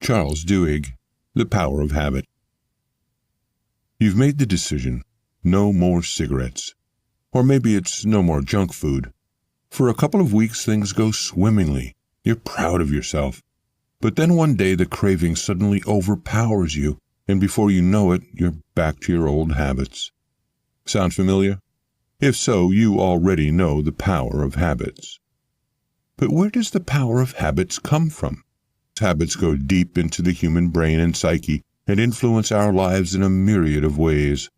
Charles Duhigg, The Power of Habit. You've made the decision, no more cigarettes. Or maybe it's no more junk food. For a couple of weeks things go swimmingly. You're proud of yourself. But then one day the craving suddenly overpowers you, and before you know it, you're back to your old habits. Sound familiar? If so, you already know the power of habits. But where does the power of habits come from? Habits go deep into the human brain and psyche and influence our lives in a myriad of ways.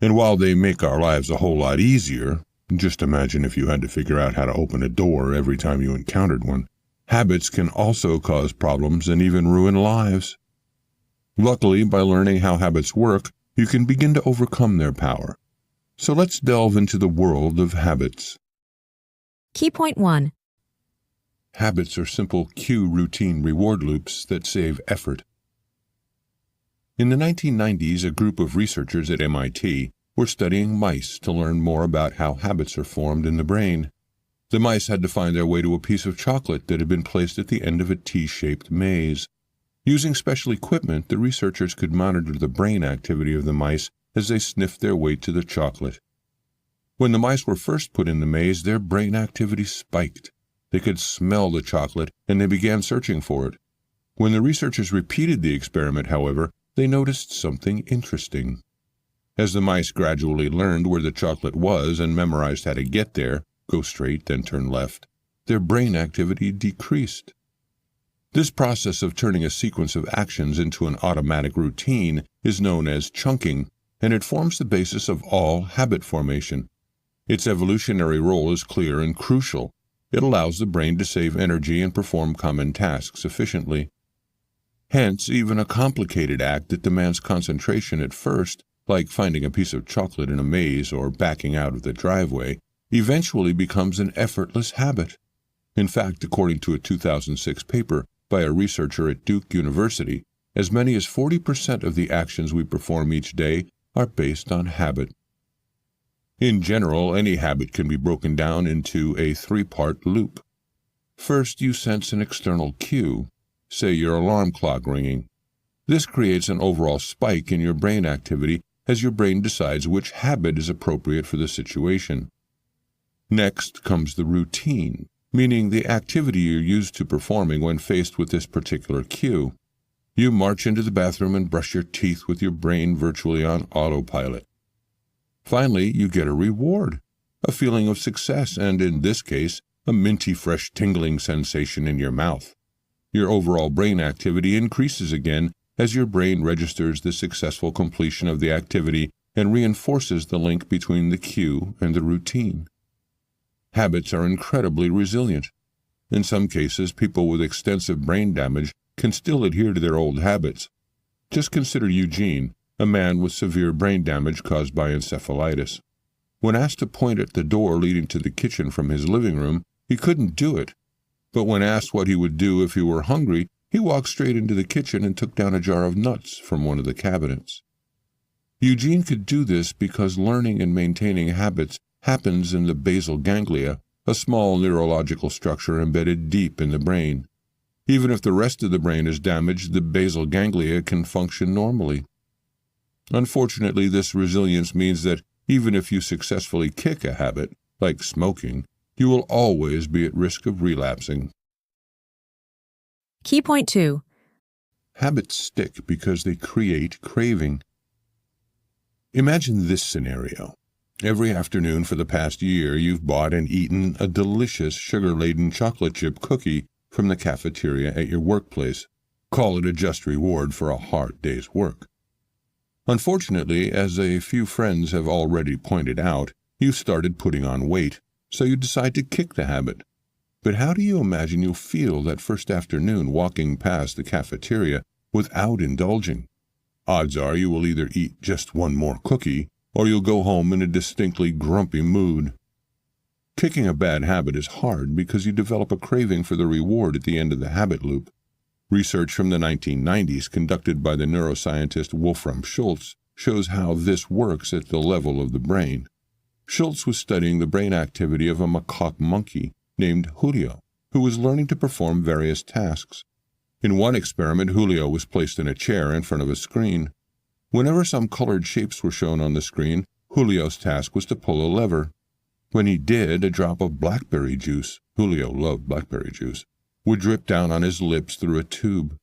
And while they make our lives a whole lot easier, just imagine if you had to figure out how to open a door every time you encountered one, habits can also cause problems and even ruin lives. Luckily, by learning how habits work, you can begin to overcome their power. So let's delve into the world of habits. Key point 1. Habits are simple cue routine reward loops that save effort. In the 1990s, a group of researchers at MIT were studying mice to learn more about how habits are formed in the brain. The mice had to find their way to a piece of chocolate that had been placed at the end of a T-shaped maze. Using special equipment, the researchers could monitor the brain activity of the mice as they sniffed their way to the chocolate. When the mice were first put in the maze, their brain activity spiked. They could smell the chocolate, and they began searching for it. When the researchers repeated the experiment, however, they noticed something interesting. As the mice gradually learned where the chocolate was and memorized how to get there, go straight, then turn left, their brain activity decreased. This process of turning a sequence of actions into an automatic routine is known as chunking, and it forms the basis of all habit formation. Its evolutionary role is clear and crucial. It allows the brain to save energy and perform common tasks efficiently. Hence, even a complicated act that demands concentration at first, like finding a piece of chocolate in a maze or backing out of the driveway, eventually becomes an effortless habit. In fact, according to a 2006 paper by a researcher at Duke University, as many as 40% of the actions we perform each day are based on habit. In general, any habit can be broken down into a three-part loop. First, you sense an external cue, say your alarm clock ringing. This creates an overall spike in your brain activity as your brain decides which habit is appropriate for the situation. Next comes the routine, meaning the activity you're used to performing when faced with this particular cue. You march into the bathroom and brush your teeth with your brain virtually on autopilot. Finally, you get a reward, a feeling of success, and in this case, a minty fresh tingling sensation in your mouth. Your overall brain activity increases again as your brain registers the successful completion of the activity and reinforces the link between the cue and the routine. Habits are incredibly resilient. In some cases, people with extensive brain damage can still adhere to their old habits. Just consider Eugene, a man with severe brain damage caused by encephalitis. When asked to point at the door leading to the kitchen from his living room, he couldn't do it. But when asked what he would do if he were hungry, he walked straight into the kitchen and took down a jar of nuts from one of the cabinets. Eugene could do this because learning and maintaining habits happens in the basal ganglia, a small neurological structure embedded deep in the brain. Even if the rest of the brain is damaged, the basal ganglia can function normally. Unfortunately, this resilience means that even if you successfully kick a habit, like smoking, you will always be at risk of relapsing. Key point 2. Habits stick because they create craving. Imagine this scenario. Every afternoon for the past year, you've bought and eaten a delicious sugar-laden chocolate chip cookie from the cafeteria at your workplace. Call it a just reward for a hard day's work. Unfortunately, as a few friends have already pointed out, you've started putting on weight, so you decide to kick the habit. But how do you imagine you'll feel that first afternoon walking past the cafeteria without indulging? Odds are you will either eat just one more cookie, or you'll go home in a distinctly grumpy mood. Kicking a bad habit is hard because you develop a craving for the reward at the end of the habit loop. Research from the 1990s conducted by the neuroscientist Wolfram Schultz shows how this works at the level of the brain. Schultz was studying the brain activity of a macaque monkey named Julio, who was learning to perform various tasks. In one experiment, Julio was placed in a chair in front of a screen. Whenever some colored shapes were shown on the screen, Julio's task was to pull a lever. When he did, a drop of blackberry juice, Julio loved blackberry juice, would drip down on his lips through a tube.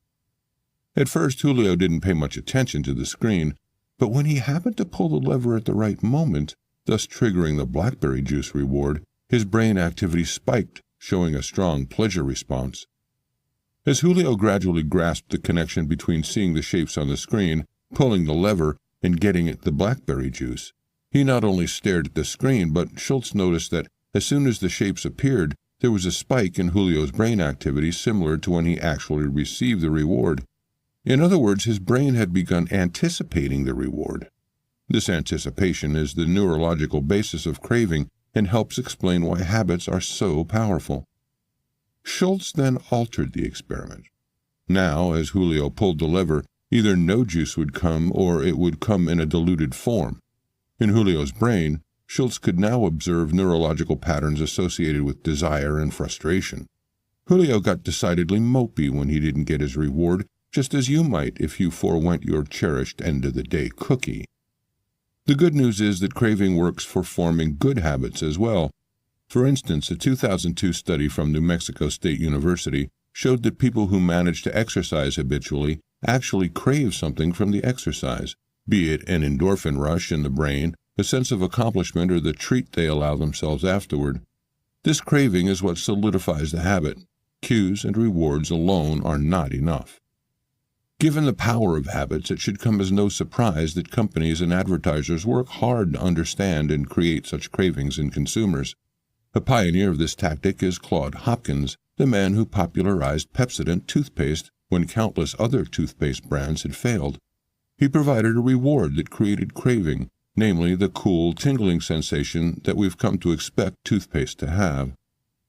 At first, Julio didn't pay much attention to the screen, but when he happened to pull the lever at the right moment, thus triggering the blackberry juice reward, his brain activity spiked, showing a strong pleasure response. As Julio gradually grasped the connection between seeing the shapes on the screen, pulling the lever, and getting at the blackberry juice, he not only stared at the screen, but Schultz noticed that as soon as the shapes appeared, there was a spike in Julio's brain activity similar to when he actually received the reward. In other words, his brain had begun anticipating the reward. This anticipation is the neurological basis of craving and helps explain why habits are so powerful. Schultz then altered the experiment. Now, as Julio pulled the lever, either no juice would come or it would come in a diluted form. In Julio's brain, Schultz could now observe neurological patterns associated with desire and frustration. Julio got decidedly mopey when he didn't get his reward, just as you might if you forewent your cherished end-of-the-day cookie. The good news is that craving works for forming good habits as well. For instance, a 2002 study from New Mexico State University showed that people who manage to exercise habitually actually crave something from the exercise, be it an endorphin rush in the brain, a sense of accomplishment, or the treat they allow themselves afterward. This craving is what solidifies the habit. Cues and rewards alone are not enough. Given the power of habits, it should come as no surprise that companies and advertisers work hard to understand and create such cravings in consumers. A pioneer of this tactic is Claude Hopkins, the man who popularized Pepsodent toothpaste when countless other toothpaste brands had failed. He provided a reward that created craving, namely the cool, tingling sensation that we've come to expect toothpaste to have.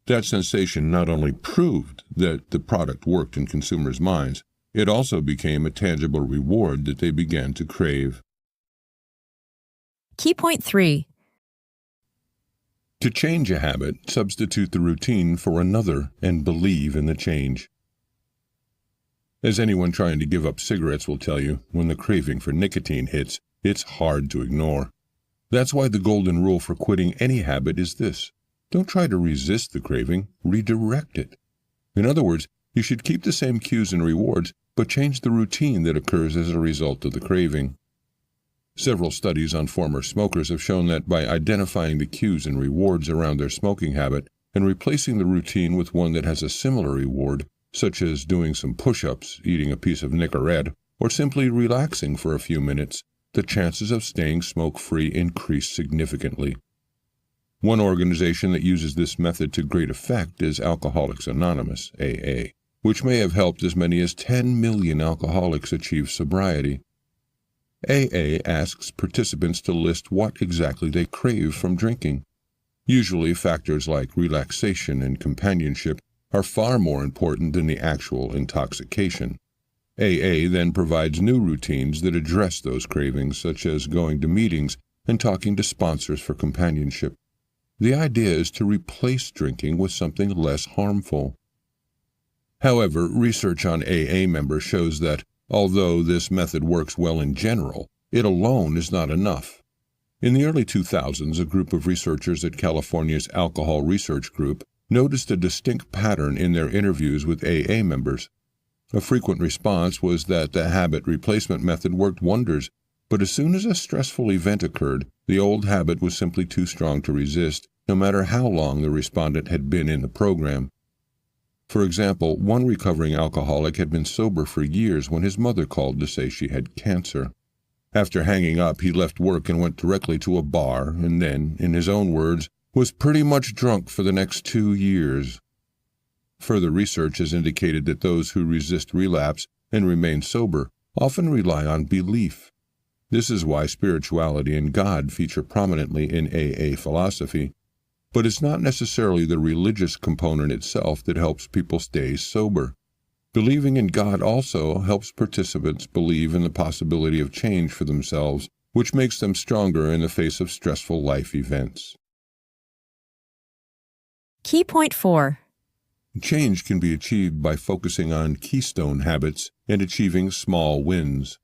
That sensation not only proved that the product worked in consumers' minds, it also became a tangible reward that they began to crave. Key point 3. To change a habit, substitute the routine for another and believe in the change. As anyone trying to give up cigarettes will tell you, when the craving for nicotine hits, it's hard to ignore. That's why the golden rule for quitting any habit is this: don't try to resist the craving, redirect it. In other words, you should keep the same cues and rewards, but change the routine that occurs as a result of the craving. Several studies on former smokers have shown that by identifying the cues and rewards around their smoking habit and replacing the routine with one that has a similar reward, such as doing some push-ups, eating a piece of Nicorette, or simply relaxing for a few minutes, the chances of staying smoke-free increase significantly. One organization that uses this method to great effect is Alcoholics Anonymous, AA, which may have helped as many as 10 million alcoholics achieve sobriety. AA asks participants to list what exactly they crave from drinking. Usually, factors like relaxation and companionship are far more important than the actual intoxication. AA then provides new routines that address those cravings, such as going to meetings and talking to sponsors for companionship. The idea is to replace drinking with something less harmful. However, research on AA members shows that, although this method works well in general, it alone is not enough. In the early 2000s, a group of researchers at California's Alcohol Research Group noticed a distinct pattern in their interviews with AA members. A frequent response was that the habit replacement method worked wonders, but as soon as a stressful event occurred, the old habit was simply too strong to resist, no matter how long the respondent had been in the program. For example, one recovering alcoholic had been sober for years when his mother called to say she had cancer. After hanging up, he left work and went directly to a bar, and then, in his own words, was pretty much drunk for the next 2 years. Further research has indicated that those who resist relapse and remain sober often rely on belief. This is why spirituality and God feature prominently in AA philosophy. But it's not necessarily the religious component itself that helps people stay sober. Believing in God also helps participants believe in the possibility of change for themselves, which makes them stronger in the face of stressful life events. Key point 4. Change can be achieved by focusing on keystone habits and achieving small wins.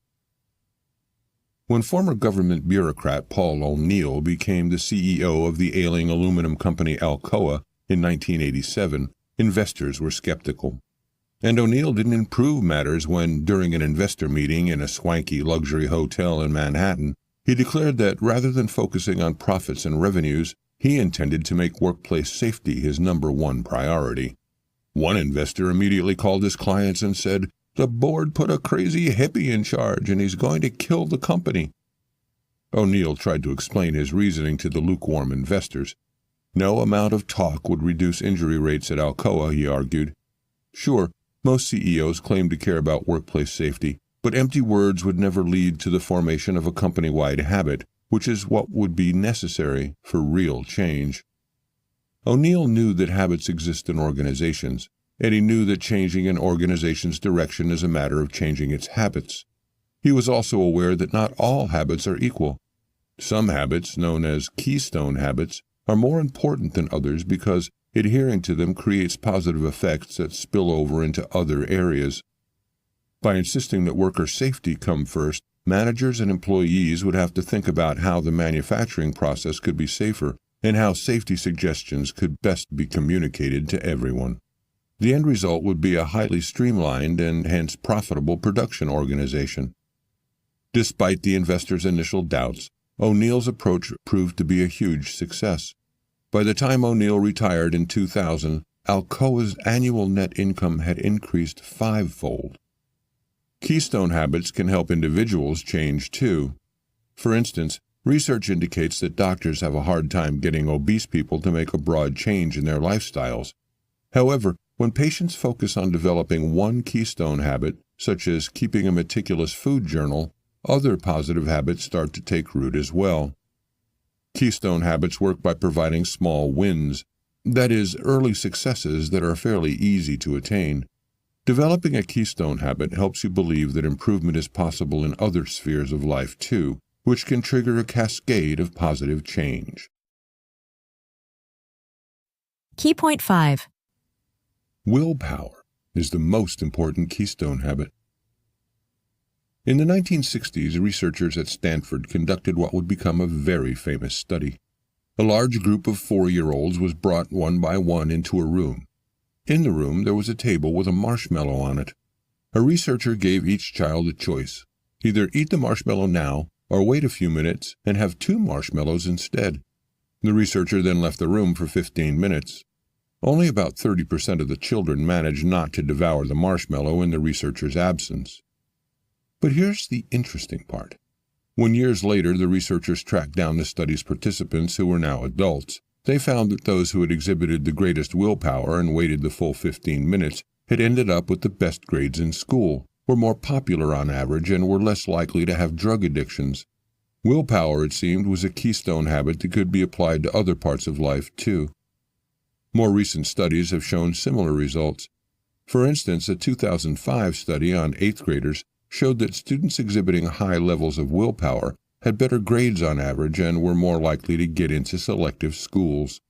When former government bureaucrat Paul O'Neill became the CEO of the ailing aluminum company Alcoa in 1987, investors were skeptical. And O'Neill didn't improve matters when, during an investor meeting in a swanky luxury hotel in Manhattan, he declared that rather than focusing on profits and revenues, he intended to make workplace safety his #1 priority. One investor immediately called his clients and said, "The board put a crazy hippie in charge and he's going to kill the company." O'Neill tried to explain his reasoning to the lukewarm investors. No amount of talk would reduce injury rates at Alcoa, he argued. Sure, most CEOs claim to care about workplace safety, but empty words would never lead to the formation of a company-wide habit, which is what would be necessary for real change. O'Neill knew that habits exist in organizations, and he knew that changing an organization's direction is a matter of changing its habits. He was also aware that not all habits are equal. Some habits, known as keystone habits, are more important than others because adhering to them creates positive effects that spill over into other areas. By insisting that worker safety come first, managers and employees would have to think about how the manufacturing process could be safer and how safety suggestions could best be communicated to everyone. The end result would be a highly streamlined and hence profitable production organization. Despite the investors' initial doubts, O'Neill's approach proved to be a huge success. By the time O'Neill retired in 2000, Alcoa's annual net income had increased 5-fold. Keystone habits can help individuals change too. For instance, research indicates that doctors have a hard time getting obese people to make a broad change in their lifestyles. However, when patients focus on developing one keystone habit, such as keeping a meticulous food journal, other positive habits start to take root as well. Keystone habits work by providing small wins, that is, early successes that are fairly easy to attain. Developing a keystone habit helps you believe that improvement is possible in other spheres of life too, which can trigger a cascade of positive change. Key point 5. Willpower is the most important keystone habit. In the 1960s, researchers at Stanford conducted what would become a very famous study. A large group of 4-year-olds was brought one by one into a room. In the room, there was a table with a marshmallow on it. A researcher gave each child a choice: either eat the marshmallow now or wait a few minutes and have 2 marshmallows instead. The researcher then left the room for 15 minutes. Only about 30% of the children managed not to devour the marshmallow in the researcher's absence. But here's the interesting part. When years later the researchers tracked down the study's participants who were now adults, they found that those who had exhibited the greatest willpower and waited the full 15 minutes had ended up with the best grades in school, were more popular on average, and were less likely to have drug addictions. Willpower, it seemed, was a keystone habit that could be applied to other parts of life, too. More recent studies have shown similar results. For instance, a 2005 study on 8th graders showed that students exhibiting high levels of willpower had better grades on average and were more likely to get into selective schools.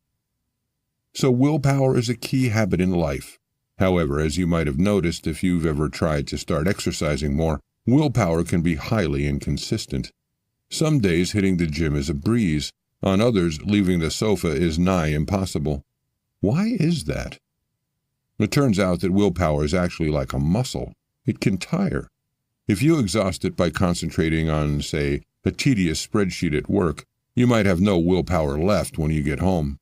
So willpower is a key habit in life. However, as you might have noticed if you've ever tried to start exercising more, willpower can be highly inconsistent. Some days hitting the gym is a breeze. On others, leaving the sofa is nigh impossible. Why is that? It turns out that willpower is actually like a muscle. It can tire. If you exhaust it by concentrating on, say, a tedious spreadsheet at work, you might have no willpower left when you get home.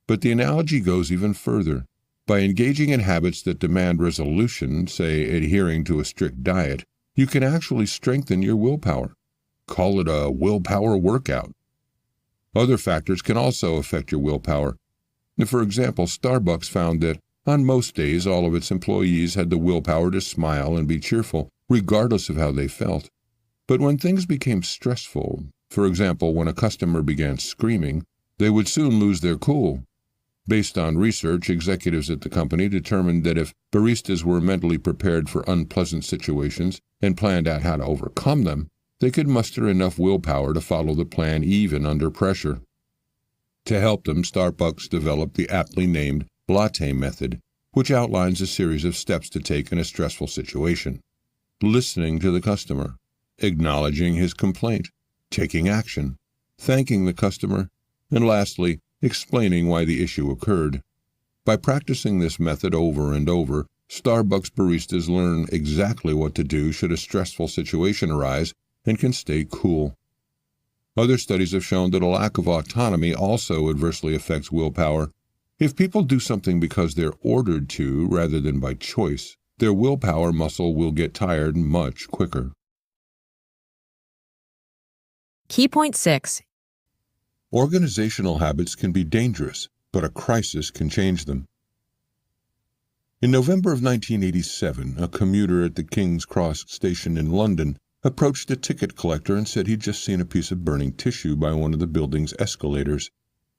But the analogy goes even further. By engaging in habits that demand resolution, say adhering to a strict diet, you can actually strengthen your willpower. Call it a willpower workout. Other factors can also affect your willpower. For example, Starbucks found that on most days all of its employees had the willpower to smile and be cheerful, regardless of how they felt. But when things became stressful, for example, when a customer began screaming, they would soon lose their cool. Based on research, executives at the company determined that if baristas were mentally prepared for unpleasant situations and planned out how to overcome them, they could muster enough willpower to follow the plan even under pressure. To help them, Starbucks developed the aptly named latte method, which outlines a series of steps to take in a stressful situation. Listening to the customer, acknowledging his complaint, taking action, thanking the customer, and lastly, explaining why the issue occurred. By practicing this method over and over, Starbucks baristas learn exactly what to do should a stressful situation arise and can stay cool. Other studies have shown that a lack of autonomy also adversely affects willpower. If people do something because they're ordered to rather than by choice, their willpower muscle will get tired much quicker. Key point 6. Organizational habits can be dangerous, but a crisis can change them. In November of 1987, a commuter at the King's Cross station in London approached a ticket collector and said he'd just seen a piece of burning tissue by one of the building's escalators.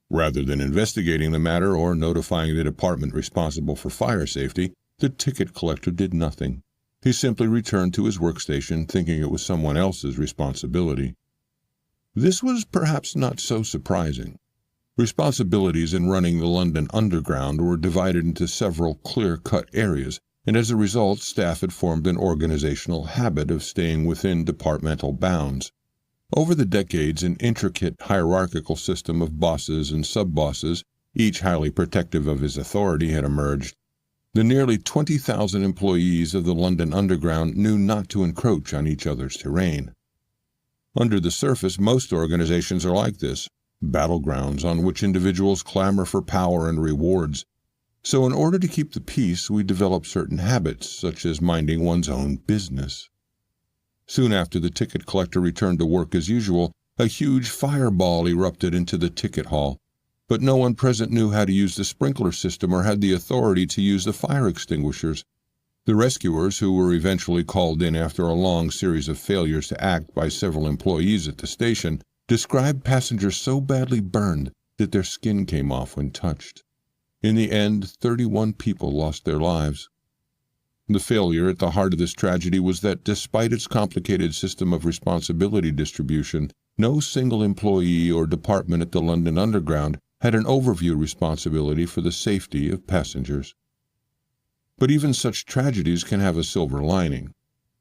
Rather than investigating the matter or notifying the department responsible for fire safety, the ticket collector did nothing. He simply returned to his workstation, thinking it was someone else's responsibility. This was perhaps not so surprising. Responsibilities in running the London Underground were divided into several clear-cut areas, and as a result, staff had formed an organizational habit of staying within departmental bounds. Over the decades, an intricate hierarchical system of bosses and sub-bosses, each highly protective of his authority, had emerged. The nearly 20,000 employees of the London Underground knew not to encroach on each other's terrain. Under the surface, most organizations are like this, battlegrounds on which individuals clamor for power and rewards. So in order to keep the peace, we develop certain habits, such as minding one's own business. Soon after the ticket collector returned to work as usual, a huge fireball erupted into the ticket hall, but no one present knew how to use the sprinkler system or had the authority to use the fire extinguishers. The rescuers, who were eventually called in after a long series of failures to act by several employees at the station, described passengers so badly burned that their skin came off when touched. In the end, 31 people lost their lives. The failure at the heart of this tragedy was that despite its complicated system of responsibility distribution, no single employee or department at the London Underground had an overview responsibility for the safety of passengers. But even such tragedies can have a silver lining.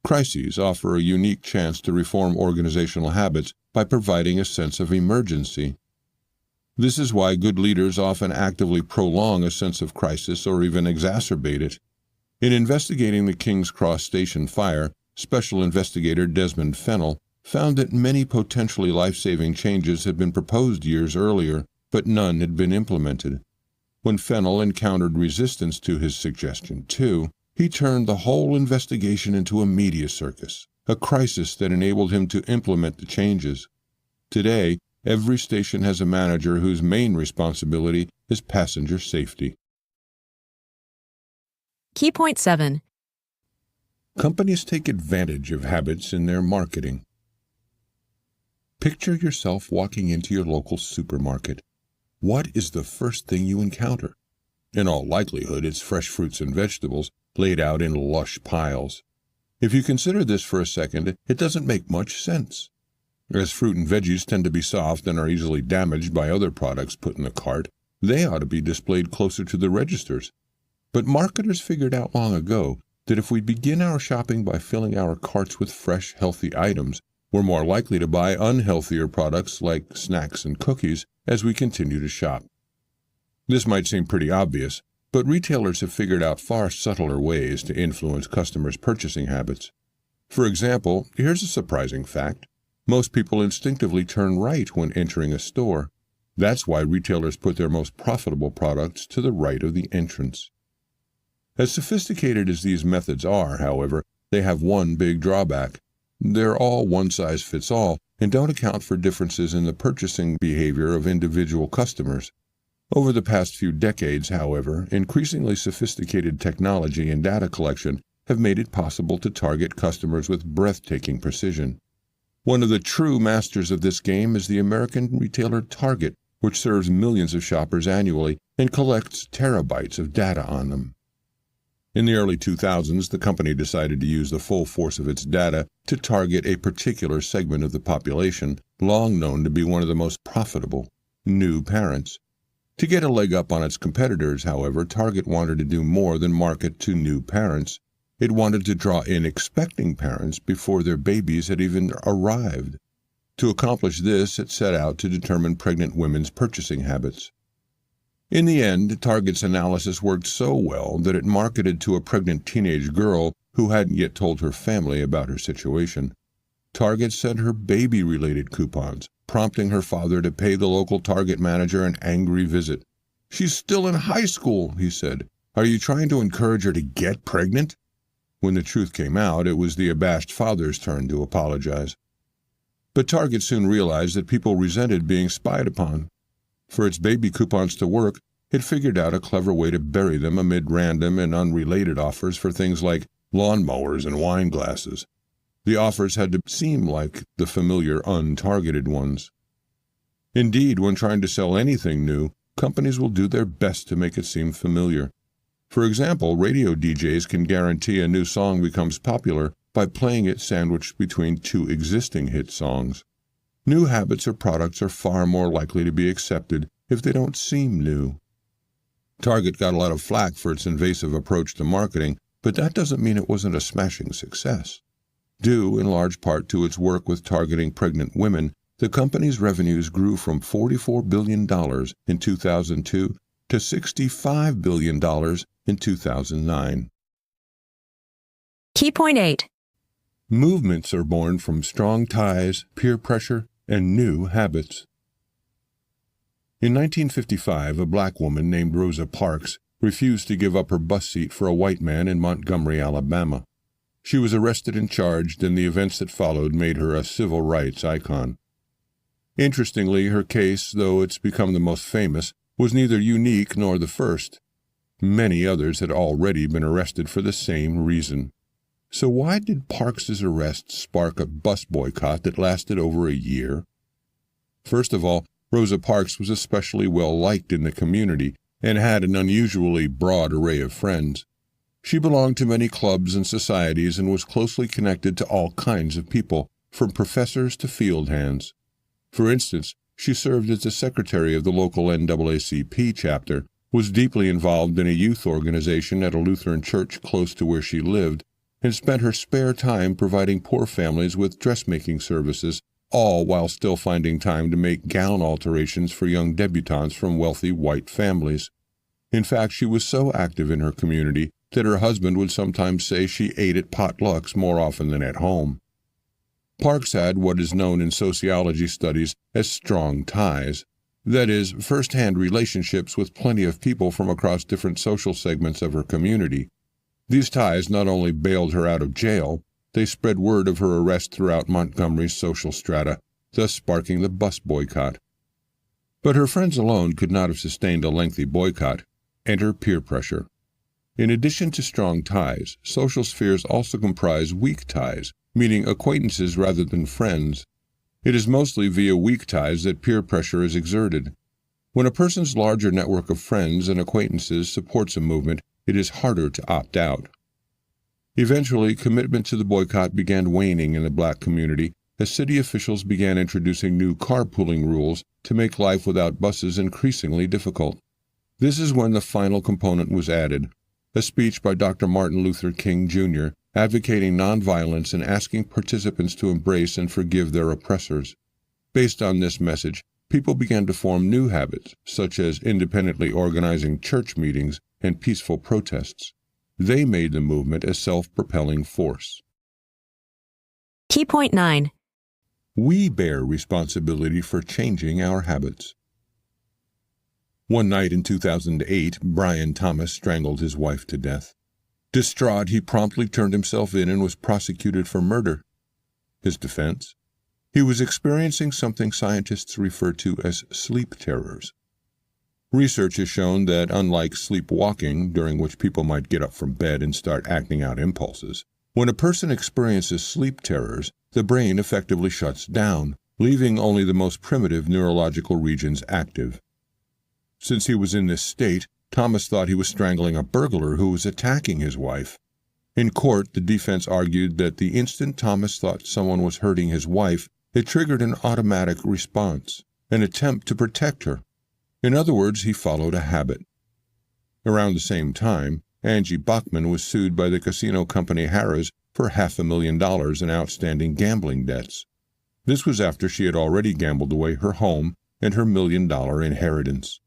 Crises offer a unique chance to reform organizational habits by providing a sense of emergency. This is why good leaders often actively prolong a sense of crisis or even exacerbate it. In investigating the King's Cross station fire, Special Investigator Desmond Fennell found that many potentially life-saving changes had been proposed years earlier, but none had been implemented. When Fennell encountered resistance to his suggestion, too, he turned the whole investigation into a media circus, a crisis that enabled him to implement the changes. Today, every station has a manager whose main responsibility is passenger safety. Key point 7. Companies take advantage of habits in their marketing. Picture yourself walking into your local supermarket. What is the first thing you encounter? In all likelihood, it's fresh fruits and vegetables laid out in lush piles. If you consider this for a second, it doesn't make much sense. As fruit and veggies tend to be soft and are easily damaged by other products put in the cart, they ought to be displayed closer to the registers. But marketers figured out long ago that if we begin our shopping by filling our carts with fresh, healthy items, we're more likely to buy unhealthier products like snacks and cookies as we continue to shop. This might seem pretty obvious, but retailers have figured out far subtler ways to influence customers' purchasing habits. For example, here's a surprising fact. Most people instinctively turn right when entering a store. That's why retailers put their most profitable products to the right of the entrance. As sophisticated as these methods are, however, they have one big drawback. They're all one-size-fits-all and don't account for differences in the purchasing behavior of individual customers. Over the past few decades, however, increasingly sophisticated technology and data collection have made it possible to target customers with breathtaking precision. One of the true masters of this game is the American retailer Target, which serves millions of shoppers annually and collects terabytes of data on them. In the early 2000s, the company decided to use the full force of its data to target a particular segment of the population, long known to be one of the most profitable: new parents. To get a leg up on its competitors, however, Target wanted to do more than market to new parents. It wanted to draw in expecting parents before their babies had even arrived. To accomplish this, it set out to determine pregnant women's purchasing habits. In the end, Target's analysis worked so well that it marketed to a pregnant teenage girl who hadn't yet told her family about her situation. Target sent her baby-related coupons, prompting her father to pay the local Target manager an angry visit. "She's still in high school," he said. "Are you trying to encourage her to get pregnant?" When the truth came out, it was the abashed father's turn to apologize. But Target soon realized that people resented being spied upon. For its baby coupons to work, it figured out a clever way to bury them amid random and unrelated offers for things like lawnmowers and wine glasses. The offers had to seem like the familiar, untargeted ones. Indeed, when trying to sell anything new, companies will do their best to make it seem familiar. For example, radio DJs can guarantee a new song becomes popular by playing it sandwiched between two existing hit songs. New habits or products are far more likely to be accepted if they don't seem new. Target got a lot of flack for its invasive approach to marketing, but that doesn't mean it wasn't a smashing success. Due in large part to its work with targeting pregnant women, the company's revenues grew from $44 billion in 2002 to $65 billion in 2009. Key point 8. Movements are born from strong ties, peer pressure, and new habits. In 1955, a black woman named Rosa Parks refused to give up her bus seat for a white man in Montgomery, Alabama. She was arrested and charged, and the events that followed made her a civil rights icon. Interestingly, her case, though it's become the most famous, was neither unique nor the first. Many others had already been arrested for the same reason. So why did Parks's arrest spark a bus boycott that lasted over a year? First of all, Rosa Parks was especially well-liked in the community and had an unusually broad array of friends. She belonged to many clubs and societies and was closely connected to all kinds of people, from professors to field hands. For instance, she served as the secretary of the local NAACP chapter, was deeply involved in a youth organization at a Lutheran church close to where she lived, and spent her spare time providing poor families with dressmaking services, all while still finding time to make gown alterations for young debutantes from wealthy white families. In fact, she was so active in her community that her husband would sometimes say she ate at potlucks more often than at home. Parks had what is known in sociology studies as strong ties, that is, first-hand relationships with plenty of people from across different social segments of her community. These ties not only bailed her out of jail, they spread word of her arrest throughout Montgomery's social strata, thus sparking the bus boycott. But her friends alone could not have sustained a lengthy boycott. Enter peer pressure. In addition to strong ties, social spheres also comprise weak ties, meaning acquaintances rather than friends. It is mostly via weak ties that peer pressure is exerted. When a person's larger network of friends and acquaintances supports a movement, it is harder to opt out. Eventually, commitment to the boycott began waning in the black community as city officials began introducing new carpooling rules to make life without buses increasingly difficult. This is when the final component was added, a speech by Dr. Martin Luther King, Jr., advocating nonviolence and asking participants to embrace and forgive their oppressors. Based on this message, people began to form new habits, such as independently organizing church meetings and peaceful protests. They made the movement a self-propelling force. Key point 9. We bear responsibility for changing our habits. One night in 2008, Brian Thomas strangled his wife to death. Distraught, he promptly turned himself in and was prosecuted for murder. His defense? He was experiencing something scientists refer to as sleep terrors. Research has shown that unlike sleepwalking, during which people might get up from bed and start acting out impulses, when a person experiences sleep terrors, the brain effectively shuts down, leaving only the most primitive neurological regions active. Since he was in this state, Thomas thought he was strangling a burglar who was attacking his wife. In court, the defense argued that the instant Thomas thought someone was hurting his wife, it triggered an automatic response, an attempt to protect her. In other words, he followed a habit. Around the same time, Angie Bachman was sued by the casino company Harrah's for $500,000 in outstanding gambling debts. This was after she had already gambled away her home and her $1 million inheritance.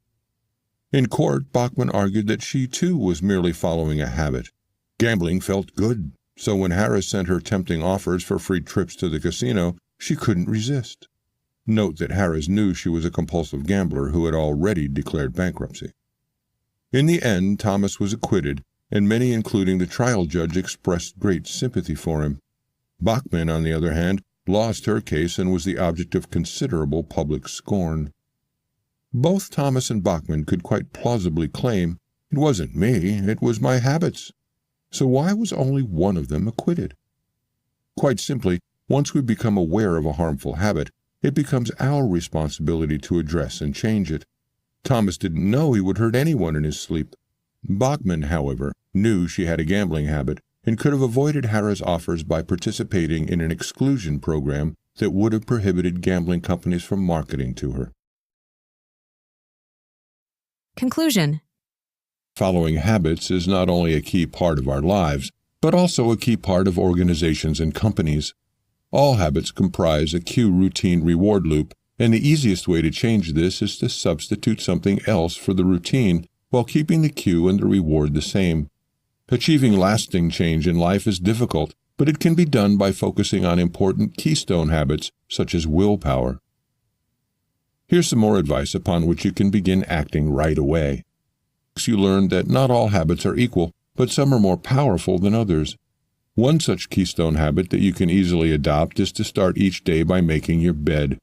In court, Bachman argued that she too was merely following a habit. Gambling felt good, so when Harrah sent her tempting offers for free trips to the casino, she couldn't resist. Note that Harrah knew she was a compulsive gambler who had already declared bankruptcy. In the end, Thomas was acquitted, and many, including the trial judge, expressed great sympathy for him. Bachman, on the other hand, lost her case and was the object of considerable public scorn. Both Thomas and Bachman could quite plausibly claim, "It wasn't me, it was my habits." So why was only one of them acquitted? Quite simply, once we become aware of a harmful habit, it becomes our responsibility to address and change it. Thomas didn't know he would hurt anyone in his sleep. Bachman, however, knew she had a gambling habit and could have avoided Harrah's offers by participating in an exclusion program that would have prohibited gambling companies from marketing to her. Conclusion. Following habits is not only a key part of our lives, but also a key part of organizations and companies. All habits comprise a cue routine reward loop, and the easiest way to change this is to substitute something else for the routine while keeping the cue and the reward the same. Achieving lasting change in life is difficult, but it can be done by focusing on important keystone habits such as willpower. Here's some more advice upon which you can begin acting right away. You learned that not all habits are equal, but some are more powerful than others. One such keystone habit that you can easily adopt is to start each day by making your bed.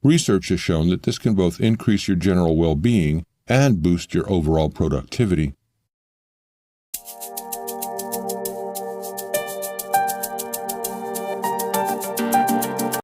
Research has shown that this can both increase your general well-being and boost your overall productivity.